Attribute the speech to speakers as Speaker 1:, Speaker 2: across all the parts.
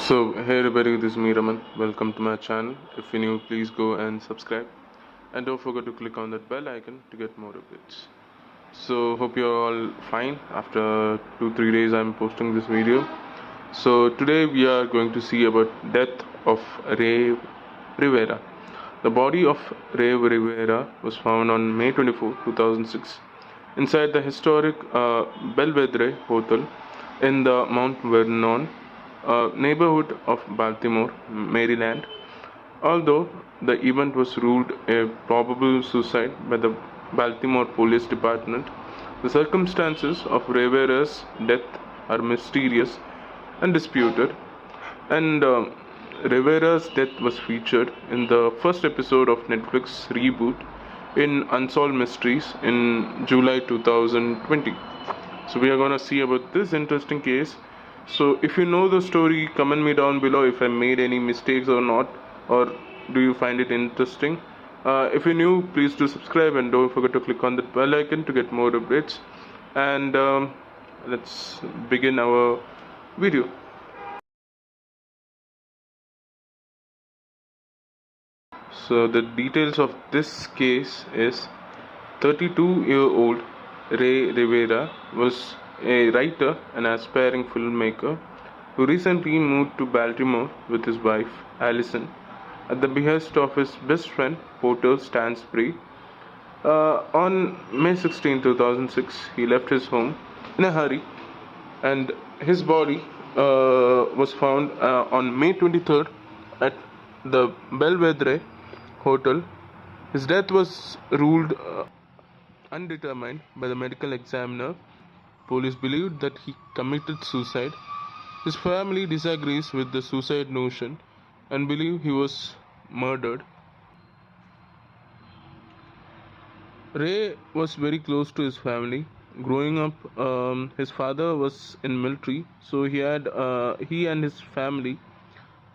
Speaker 1: Hey everybody, this is me Raman. Welcome to my channel. If you're new, please go and subscribe. And don't forget to click on that bell icon to get more updates. Hope you're all fine. After 2-3 days, I'm posting this video. So, today we are going to see about death of Rey Rivera. The body of Rey Rivera was found on May 24, 2006, inside the historic Belvedere Hotel in the Mount Vernon neighborhood of Baltimore, Maryland. Although the event was ruled a probable suicide by the Baltimore Police Department, the circumstances of Rivera's death are mysterious and disputed, and Rivera's death was featured in the first episode of Netflix reboot in Unsolved Mysteries in July 2020. So we are going to see about this interesting case. So if you know the story, comment me down below if I made any mistakes or not, or do you find it interesting. If you're new, please do subscribe and don't forget to click on the bell icon to get more updates. And let's begin our video. So the details of this case is 32-year-old Rey Rivera was a writer and aspiring filmmaker who recently moved to Baltimore with his wife Allison at the behest of his best friend Porter Stansbury. On May 16, 2006, he left his home in a hurry, and his body was found on May 23rd at the Belvedere Hotel. His death was ruled undetermined by the medical examiner. Police believed that he committed suicide. His family disagrees with the suicide notion and believe he was murdered. Rey was very close to his family. Growing up, his father was in military, so he and his family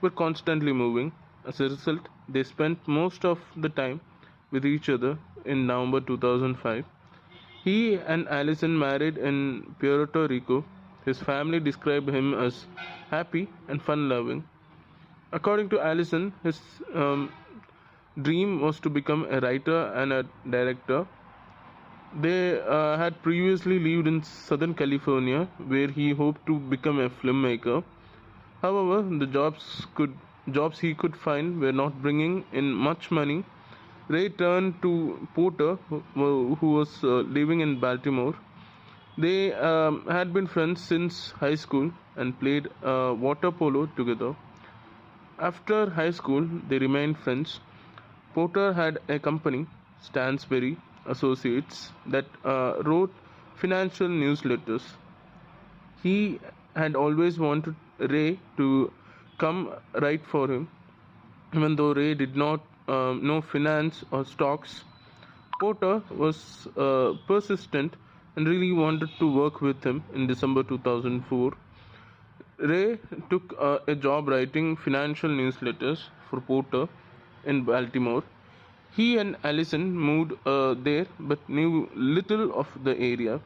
Speaker 1: were constantly moving. As a result, they spent most of the time with each other. In November 2005, he and Allison married in Puerto Rico. His family described him as happy and fun-loving. According to Allison, his dream was to become a writer and a director. They had previously lived in Southern California, where he hoped to become a filmmaker. However, the jobs he could find were not bringing in much money. Rey turned to Porter, who was living in Baltimore. They had been friends since high school and played water polo together. After high school, they remained friends. Porter had a company, Stansbury Associates, that wrote financial newsletters. He had always wanted Rey to come write for him, even though Rey did not know finance or stocks. Porter was persistent and really wanted to work with him. In December 2004, Rey took a job writing financial newsletters for Porter in Baltimore. He and Allison moved there but knew little of the area.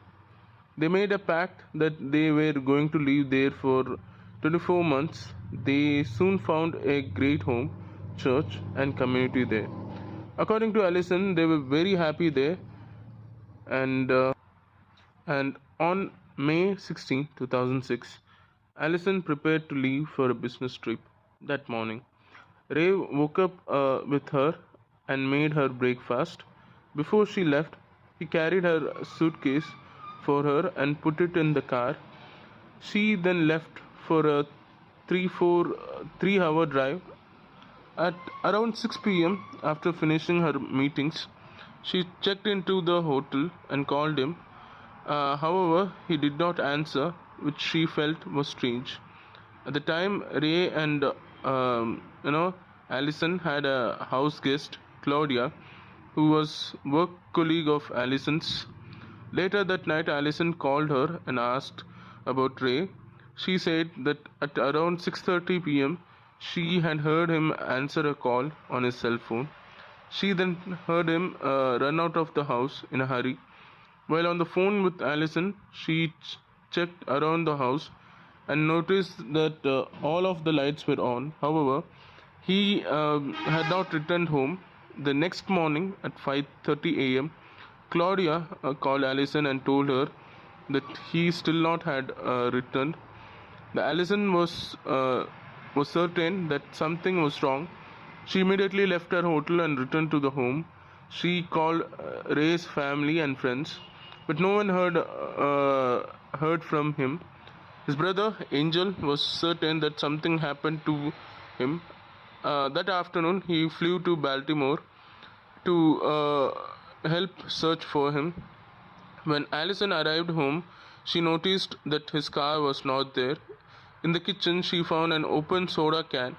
Speaker 1: They made a pact that they were going to live there for 24 months. They soon found a great home, church, and community there. According to Allison, they were very happy there. And on May 16, 2006, Allison prepared to leave for a business trip that morning. Rey woke up with her and made her breakfast. Before she left, he carried her suitcase for her and put it in the car. She then left for a 3-hour drive. At around 6 p.m., after finishing her meetings, she checked into the hotel and called him. However, he did not answer, which she felt was strange. At the time, Rey and Allison had a house guest, Claudia, who was work colleague of Allison's. Later that night, Allison called her and asked about Rey. She said that at around 6:30 p.m., she had heard him answer a call on his cell phone. She then heard him run out of the house in a hurry. While on the phone with Allison, she checked around the house and noticed that all of the lights were on. However, he had not returned home. The next morning at 5:30 a.m., Claudia called Allison and told her that he still not had returned. The Allison was certain that something was wrong. She immediately left her hotel and returned to the home. She called Ray's family and friends, but no one heard from him. His brother Angel was certain that something happened to him. That afternoon, he flew to Baltimore to help search for him. When Allison arrived home, she noticed that his car was not there. In the kitchen, she found an open soda can,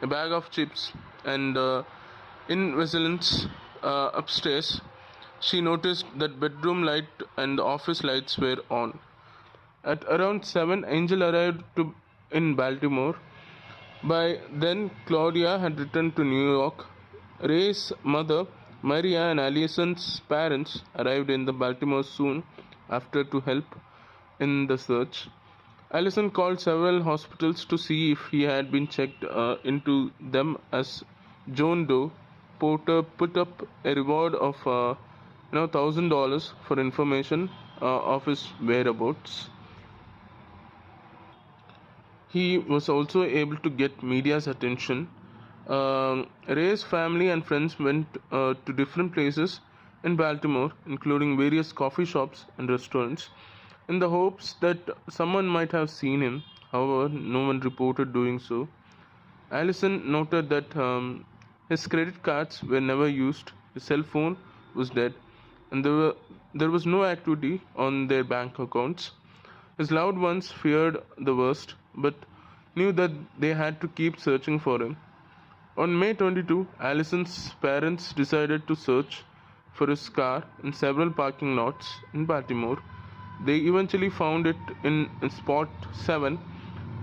Speaker 1: a bag of chips, and in vigilance upstairs, she noticed that bedroom light and the office lights were on. At around 7, Angel arrived in Baltimore. By then, Claudia had returned to New York. Ray's mother, Maria, and Allison's parents arrived in the Baltimore soon after to help in the search. Allison called several hospitals to see if he had been checked into them, as John Doe Porter put up a reward of $1,000 for information of his whereabouts. He was also able to get media's attention. Ray's family and friends went to different places in Baltimore, including various coffee shops and restaurants, in the hopes that someone might have seen him. However, no one reported doing so. Allison noted that his credit cards were never used, his cell phone was dead, and there was no activity on their bank accounts. His loved ones feared the worst, but knew that they had to keep searching for him. On May 22, Allison's parents decided to search for his car in several parking lots in Baltimore. They eventually found it in spot 7,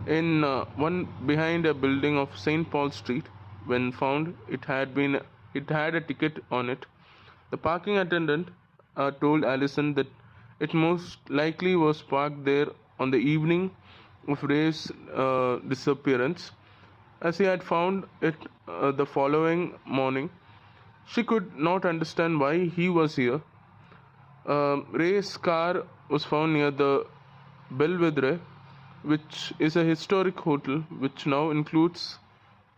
Speaker 1: in one behind a building of St. Paul Street. When found, it had a ticket on it. The parking attendant told Allison that it most likely was parked there on the evening of Ray's disappearance, as he had found it the following morning. She could not understand why he was here. Ray's car was found near the Belvedere, which is a historic hotel which now includes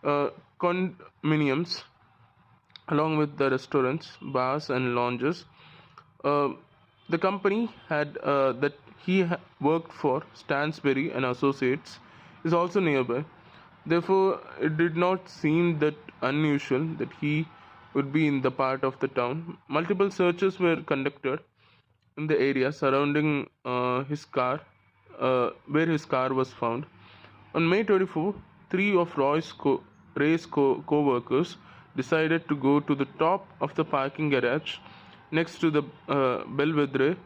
Speaker 1: condominiums along with the restaurants, bars, and lounges. The company that he worked for, Stansbury and Associates, is also nearby. Therefore, it did not seem that unusual that he would be in the part of the town. Multiple searches were conducted in the area surrounding his car, where his car was found. On May 24, 3 of Ray's co-workers decided to go to the top of the parking garage next to the Belvedere.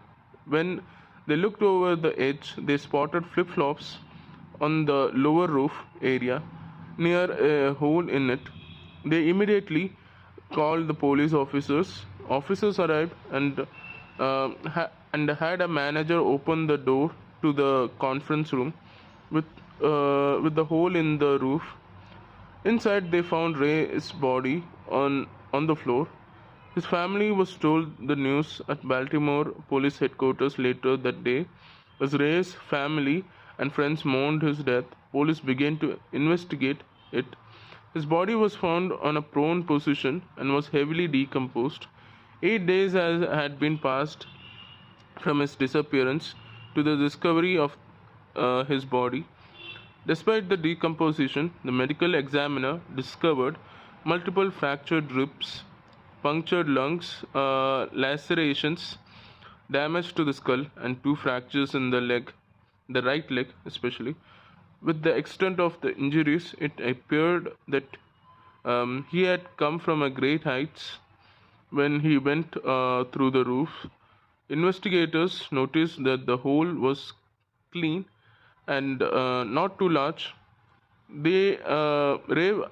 Speaker 1: When they looked over the edge, they spotted flip-flops on the lower roof area near a hole in it. They immediately called the police officers. Officers arrived and had a manager open the door to the conference room with the hole in the roof. Inside, they found Ray's body on the floor. His family was told the news at Baltimore Police Headquarters later that day. As Ray's family and friends mourned his death, police began to investigate it. His body was found on a prone position and was heavily decomposed. 8 days had been passed from his disappearance to the discovery of his body. Despite the decomposition, the medical examiner discovered multiple fractured ribs, punctured lungs, lacerations, damage to the skull, and 2 fractures in the right leg especially. With the extent of the injuries, it appeared that he had come from a great heights when he went through the roof. Investigators noticed that the hole was clean and not too large. Ray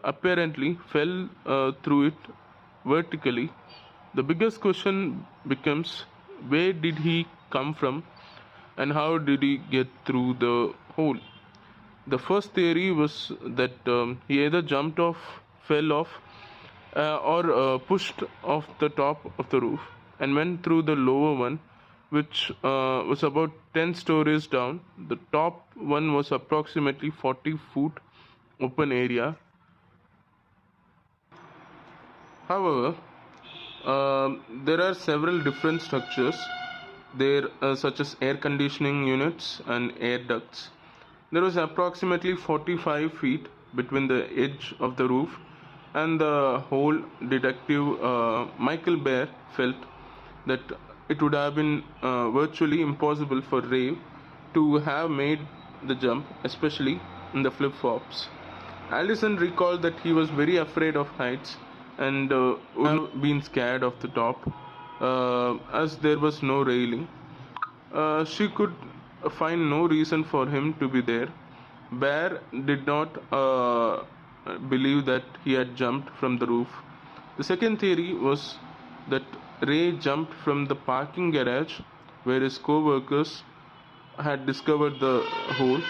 Speaker 1: apparently fell through it vertically. The biggest question becomes, where did he come from and how did he get through the hole? The first theory was that he either jumped off, fell off, or pushed off the top of the roof and went through the lower one, which was about 10 stories down. The top one was approximately 40-foot open area. However, there are several different structures there, such as air conditioning units and air ducts. There was approximately 45 feet between the edge of the roof and the hole. Detective Michael Bear felt that it would have been virtually impossible for Ray to have made the jump, especially in the flip-flops. Allison recalled that he was very afraid of heights and would have been scared of the top as there was no railing. She could find no reason for him to be there. Bear did not believe that he had jumped from the roof. The second theory was that Ray jumped from the parking garage where his co-workers had discovered the hole.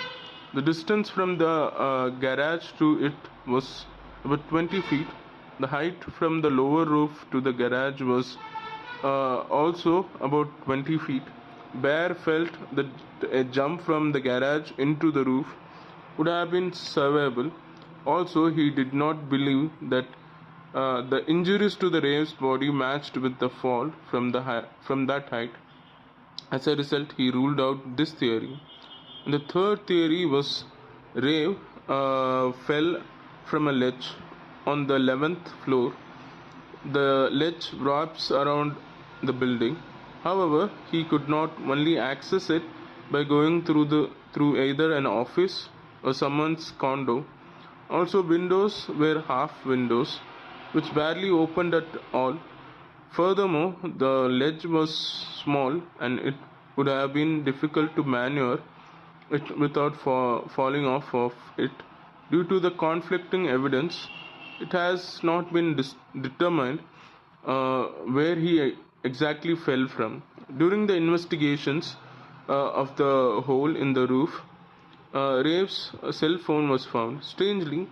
Speaker 1: The distance from the garage to it was about 20 feet. The height from the lower roof to the garage was also about 20 feet. Bear felt that a jump from the garage into the roof would have been survivable. Also, he did not believe that the injuries to the Ray's body matched with the fall from that height. As a result, he ruled out this theory. And the third theory was Ray fell from a ledge on the 11th floor. The ledge wraps around the building. However, he could not only access it by going through either an office or someone's condo. Also, windows were half windows, which barely opened at all. Furthermore, the ledge was small and it would have been difficult to maneuver it without falling off of it. Due to the conflicting evidence, it has not been determined where he exactly fell from. During the investigations of the hole in the roof, Ray's cell phone was found. Strangely,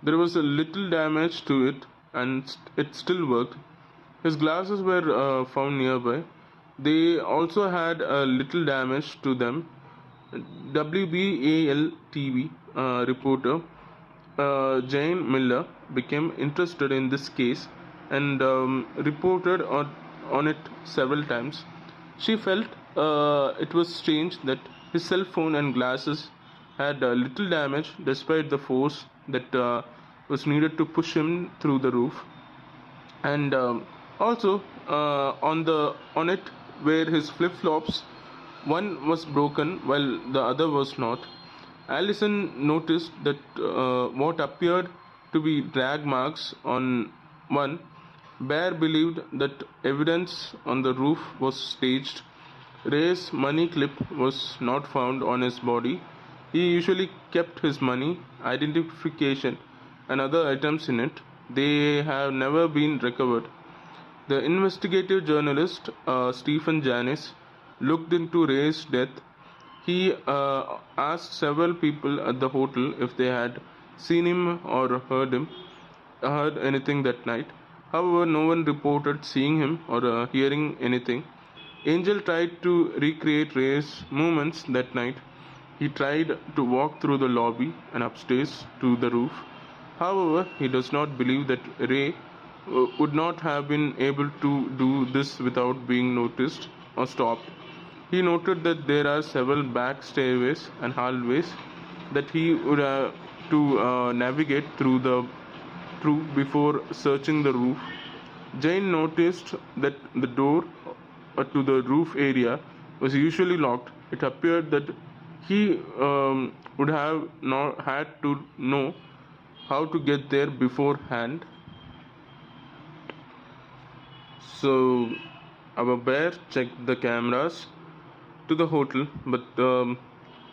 Speaker 1: there was a little damage to it and it still worked. His glasses were found nearby. They also had a little damage to them. WBAL TV reporter Jane Miller became interested in this case and reported on it several times. She felt it was strange that his cell phone and glasses had little damage despite the force that was needed to push him through the roof. And also on it where his flip-flops, one was broken while the other was not. Allison noticed that what appeared to be drag marks on one. Bear believed that evidence on the roof was staged. Ray's money clip was not found on his body. He usually kept his money, identification, and other items in it. They have never been recovered. The investigative journalist Stephen Janis looked into Ray's death. He asked several people at the hotel if they had seen him or heard anything that night. However, no one reported seeing him or hearing anything. Angel tried to recreate Ray's movements that night. He tried to walk through the lobby and upstairs to the roof. However, he does not believe that Ray would not have been able to do this without being noticed or stopped. He noted that there are several back stairways and hallways that he would have to navigate through before searching the roof. Jane noticed that the door to the roof area was usually locked. It appeared that he would have had to know how to get there beforehand. So our bear checked the cameras to the hotel but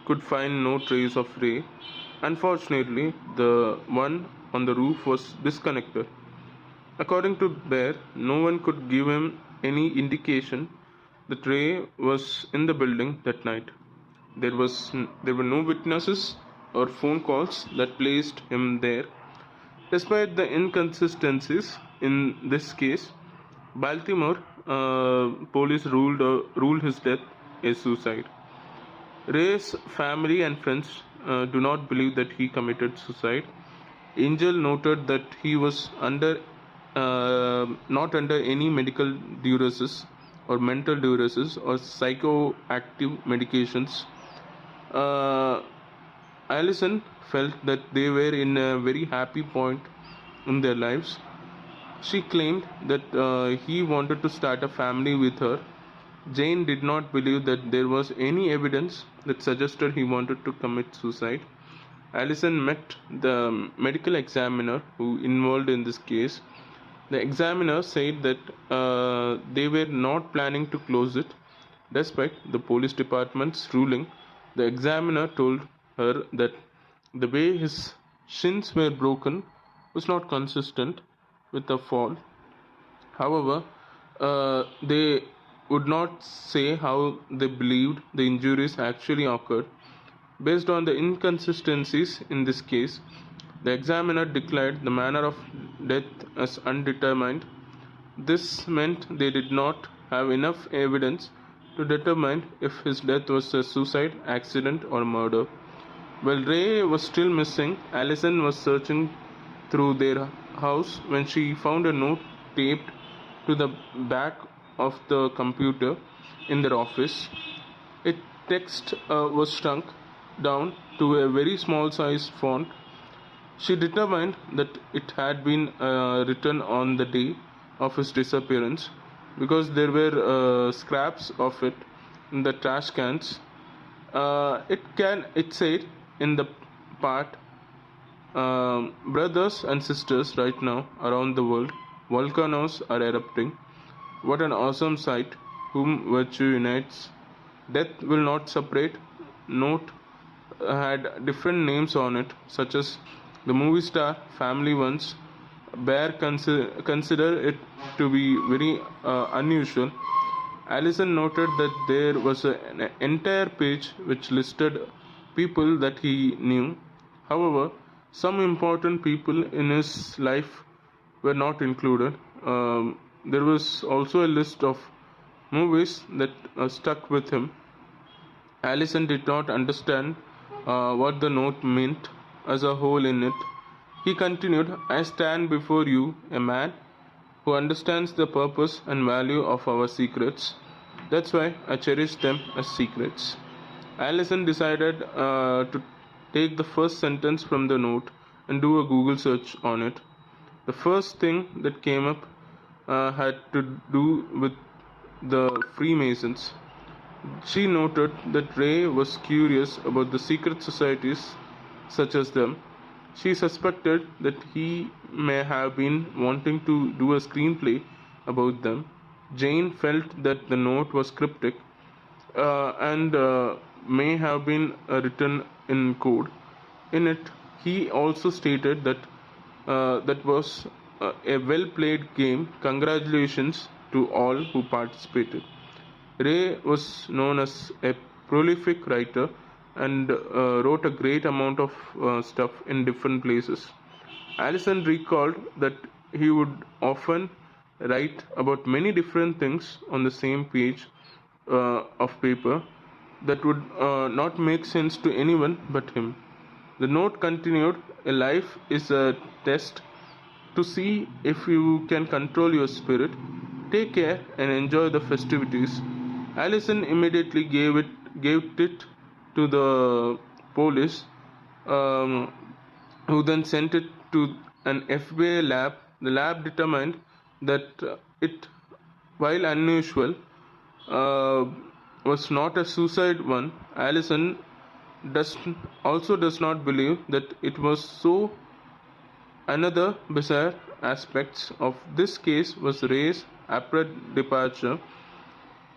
Speaker 1: could find no trace of Ray. Unfortunately, the one on the roof was disconnected. According to Bear, no one could give him any indication that Ray was in the building that night. There were no witnesses or phone calls that placed him there. Despite the inconsistencies in this case, Baltimore police ruled his death a suicide. Ray's family and friends do not believe that he committed suicide. Angel noted that he was not under any medical diuresis or mental diuresis or psychoactive medications. Uh, Allison felt that they were in a very happy point in their lives. She claimed that he wanted to start a family with her. Jane did not believe that there was any evidence that suggested he wanted to commit suicide. Allison met the medical examiner who involved in this case. The examiner said that they were not planning to close it. Despite the police department's ruling, the examiner told her that the way his shins were broken was not consistent with a fall. However, they would not say how they believed the injuries actually occurred. Based on the inconsistencies in this case, the examiner declared the manner of death as undetermined. This meant they did not have enough evidence to determine if his death was a suicide, accident, or murder. While Ray was still missing, Allison was searching through their house when she found a note taped to the back of the computer in their office. Its text was shrunk down to a very small size font. She determined that it had been written on the day of his disappearance because there were scraps of it in the trash cans. It said in the part, brothers and sisters, right now around the world, volcanoes are erupting. What an awesome sight! Whom virtue unites. Death will not separate. Note had different names on it, such as the movie star, family ones. Bear consider it to be very unusual. Allison noted that there was an entire page which listed people that he knew. However, some important people in his life were not included. There was also a list of movies that stuck with him. Allison did not understand what the note meant as a whole in it. He continued, I stand before you, a man who understands the purpose and value of our secrets. That's why I cherish them as secrets. Allison decided to take the first sentence from the note and do a Google search on it. The first thing that came up had to do with the Freemasons. She noted that Ray was curious about the secret societies such as them. She suspected that he may have been wanting to do a screenplay about them. Jane felt that the note was cryptic and may have been written in code. In it, he also stated that that was a well played game. Congratulations to all who participated. Ray was known as a prolific writer and wrote a great amount of stuff in different places. Allison recalled that he would often write about many different things on the same page of paper that would not make sense to anyone but him. The note continued, a life is a test to see if you can control your spirit. Take care and enjoy the festivities. Allison immediately gave it to the police, who then sent it to an FBI lab. The lab determined that it, while unusual, was not a suicide one. Allison does not believe that it was so. Another bizarre aspect of this case was Ray's abrupt departure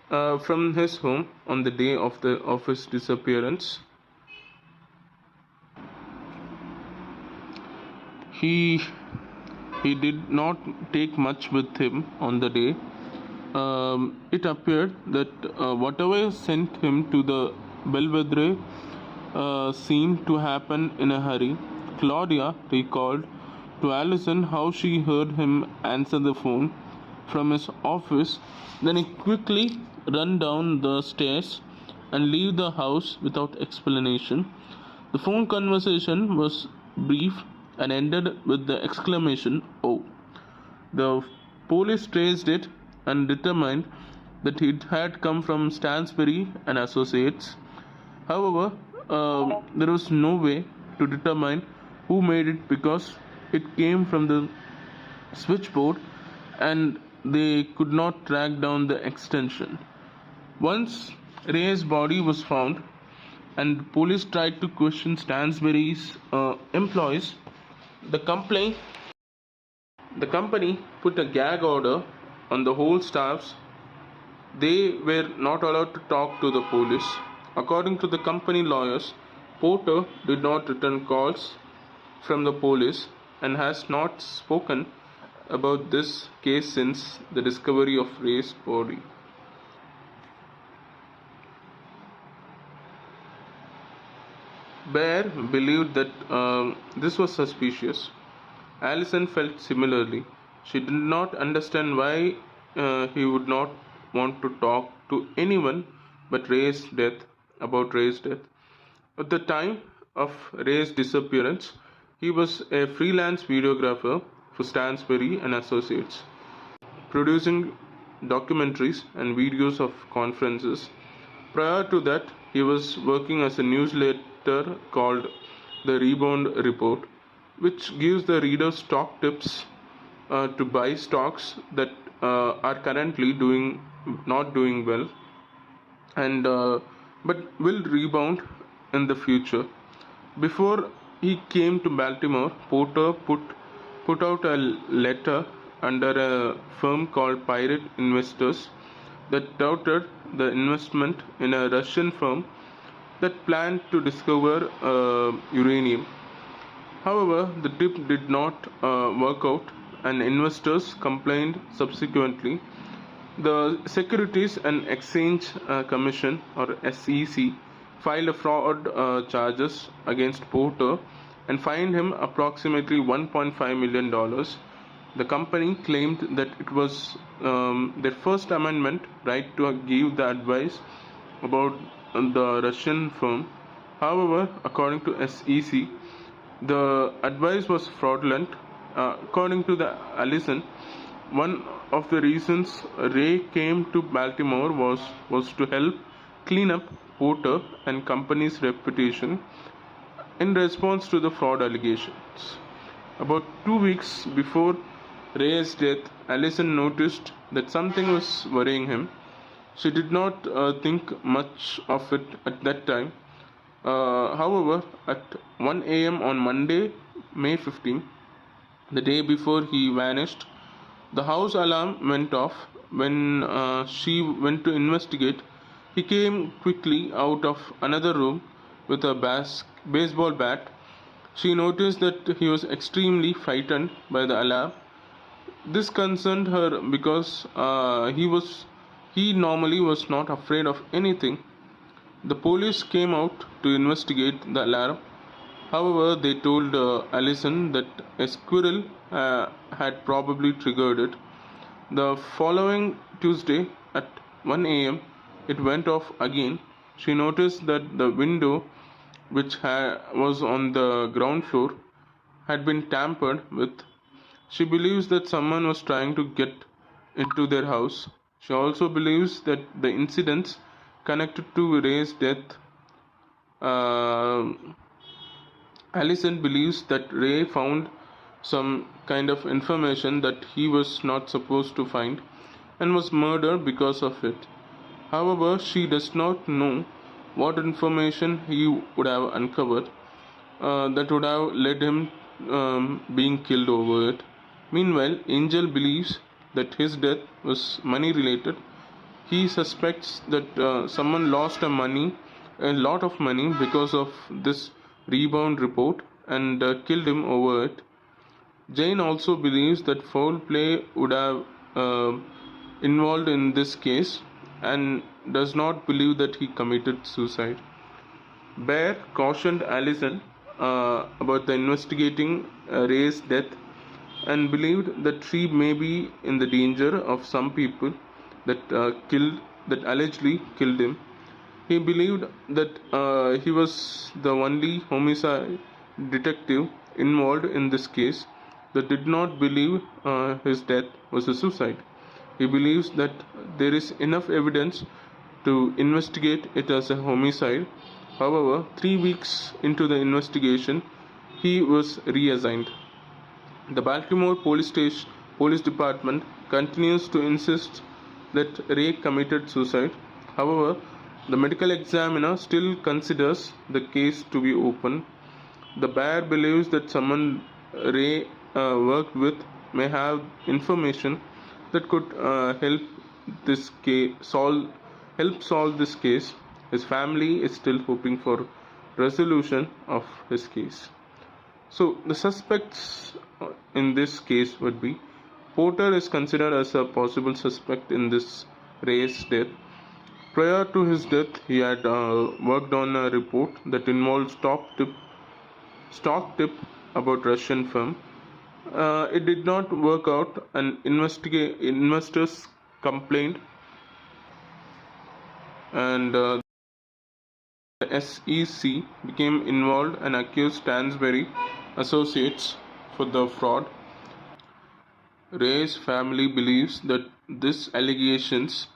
Speaker 1: from his home on the day of his disappearance. He did not take much with him on the day. It appeared that whatever sent him to the Belvedere seemed to happen in a hurry. Claudia recalled to Allison how she heard him answer the phone from his office, then he quickly run down the stairs and leave the house without explanation. The phone conversation was brief and ended with the exclamation, "Oh." The police traced it and determined that it had come from Stansbury and Associates. However, there was no way to determine who made it because it came from the switchboard and they could not track down the extension. Once Ray's body was found and police tried to question Stansbury's employees, the company put a gag order on the whole staffs. They were not allowed to talk to the police. According to the company lawyers, Porter did not return calls from the police and has not spoken about this case since the discovery of Ray's body. Bear believed that this was suspicious. Allison felt similarly. She did not understand why he would not want to talk to anyone but about Ray's death. At the time of Ray's disappearance, he was a freelance videographer for Stansbury and Associates, producing documentaries and videos of conferences. Prior to that, he was working as a newsletter called The Rebound Report, which gives the reader stock tips to buy stocks that are currently not doing well, and but will rebound in the future. Before he came to Baltimore, Porter put out a letter under a firm called Pirate Investors that touted the investment in a Russian firm that planned to discover uranium. However, the tip did not work out, and investors complained subsequently. The Securities and Exchange Commission, or SEC, filed a fraud charges against Porter and fined him approximately $1.5 million. The company claimed that it was their First Amendment right to give the advice about the Russian firm. However, according to SEC, the advice was fraudulent. According to the Allison, one of the reasons Ray came to Baltimore was to help clean up Porter and company's reputation in response to the fraud allegations. About 2 weeks before Ray's death, Allison noticed that something was worrying him. She did not think much of it at that time. However, at 1 a.m. on Monday, May 15, the day before he vanished, the house alarm went off. When she went to investigate, he came quickly out of another room with a baseball bat. She noticed that he was extremely frightened by the alarm. This concerned her because he normally was not afraid of anything. The police came out to investigate the alarm. However, they told Allison that a squirrel had probably triggered it. The following Tuesday at 1 a.m., it went off again. She noticed that the window, which was on the ground floor, had been tampered with. She believes that someone was trying to get into their house. She also believes that the incidents connected to Ray's death. Allison believes that Ray found some kind of information that he was not supposed to find and was murdered because of it. However, she does not know what information he would have uncovered that would have led him being killed over it. Meanwhile, Angel believes that his death was money related. He suspects that someone lost a lot of money because of this rebound report and killed him over it. Jane also believes that foul play would have involved in this case and does not believe that he committed suicide. Bear cautioned Allison about the investigating Ray's death and believed that she may be in the danger of some people that allegedly killed him. He believed that he was the only homicide detective involved in this case that did not believe his death was a suicide. He believes that there is enough evidence to investigate it as a homicide. However, 3 weeks into the investigation, he was reassigned. The Baltimore Police Department continues to insist that Ray committed suicide. However, the medical examiner still considers the case to be open. The Bear believes that someone Ray worked with may have information that could this case solve this case. His family is still hoping for resolution of his case. So the suspects in this case would be Porter is considered as a possible suspect in this Ray's death. Prior to his death, he had worked on a report that involved stock tip about Russian firm. It did not work out, and investors complained, and the SEC became involved and accused Stansbury Associates for the fraud. Ray's family believes that these allegations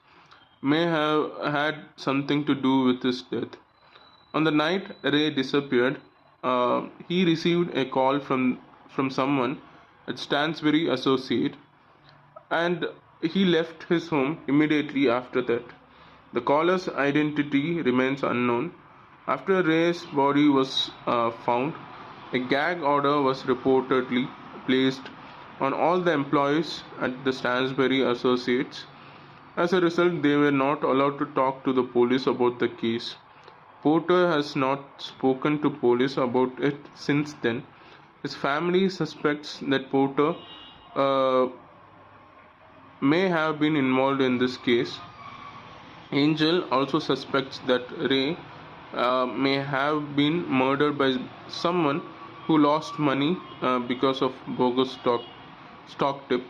Speaker 1: may have had something to do with his death. On the night Ray disappeared, he received a call from someone at Stansbury Associate, and he left his home immediately after that. The caller's identity remains unknown. After Ray's body was found, a gag order was reportedly placed on all the employees at the Stansbury Associates. As a result, they were not allowed to talk to the police about the case. Porter has not spoken to police about it since then. His family suspects that Porter may have been involved in this case. Angel also suspects that Ray may have been murdered by someone who lost money because of bogus stock tip.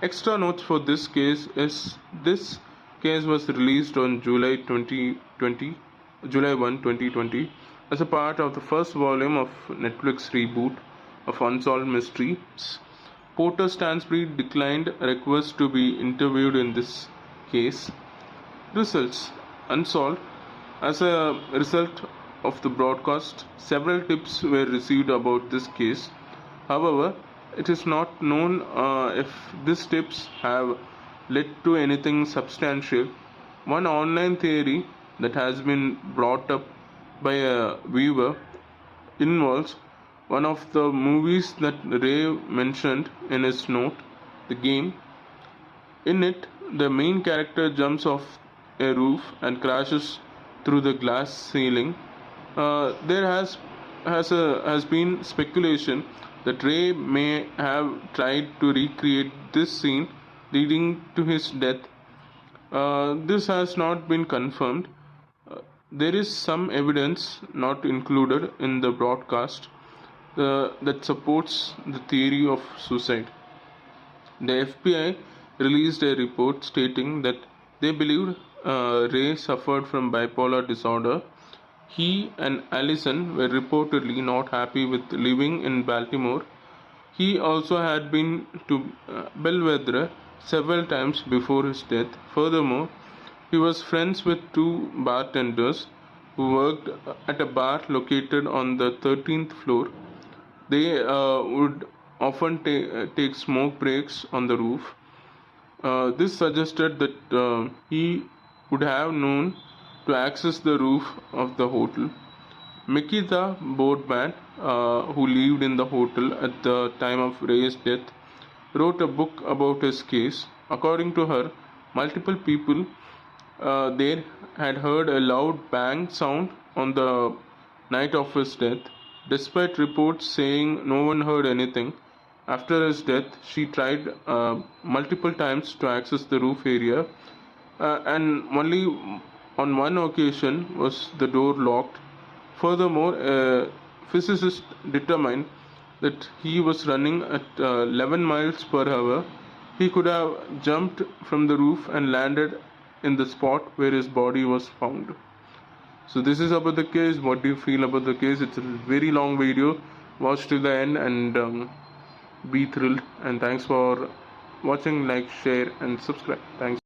Speaker 1: Extra notes for this case is this case was released on July 1, 2020 as a part of the first volume of Netflix reboot of Unsolved Mysteries. Porter Stansbury declined requests to be interviewed in this case. Results: Unsolved. As a result of the broadcast, several tips were received about this case. However, it is not known if these tips have led to anything substantial. One online theory that has been brought up by a viewer involves one of the movies that Ray mentioned in his note, The Game. In it, the main character jumps off a roof and crashes through the glass ceiling. There has been speculation that Ray may have tried to recreate this scene leading to his death. This has not been confirmed. There is some evidence not included in the broadcast that supports the theory of suicide. The FBI released a report stating that they believed Ray suffered from bipolar disorder. He and Allison were reportedly not happy with living in Baltimore. He also had been to Belvedere several times before his death. Furthermore, he was friends with two bartenders who worked at a bar located on the 13th floor. They would often take smoke breaks on the roof. This suggested that he would have known to access the roof of the hotel. Mikita Boardman, who lived in the hotel at the time of Ray's death, wrote a book about his case. According to her, multiple people there had heard a loud bang sound on the night of his death. Despite reports saying no one heard anything, after his death, she tried multiple times to access the roof area, and only on one occasion was the door locked. Furthermore, a physicist determined that he was running at 11 miles per hour. He could have jumped from the roof and landed in the spot where his body was found. So this is about the case. What do you feel about the case? It's a very long video. Watch till the end and be thrilled. And thanks for watching. Like, share and subscribe. Thanks.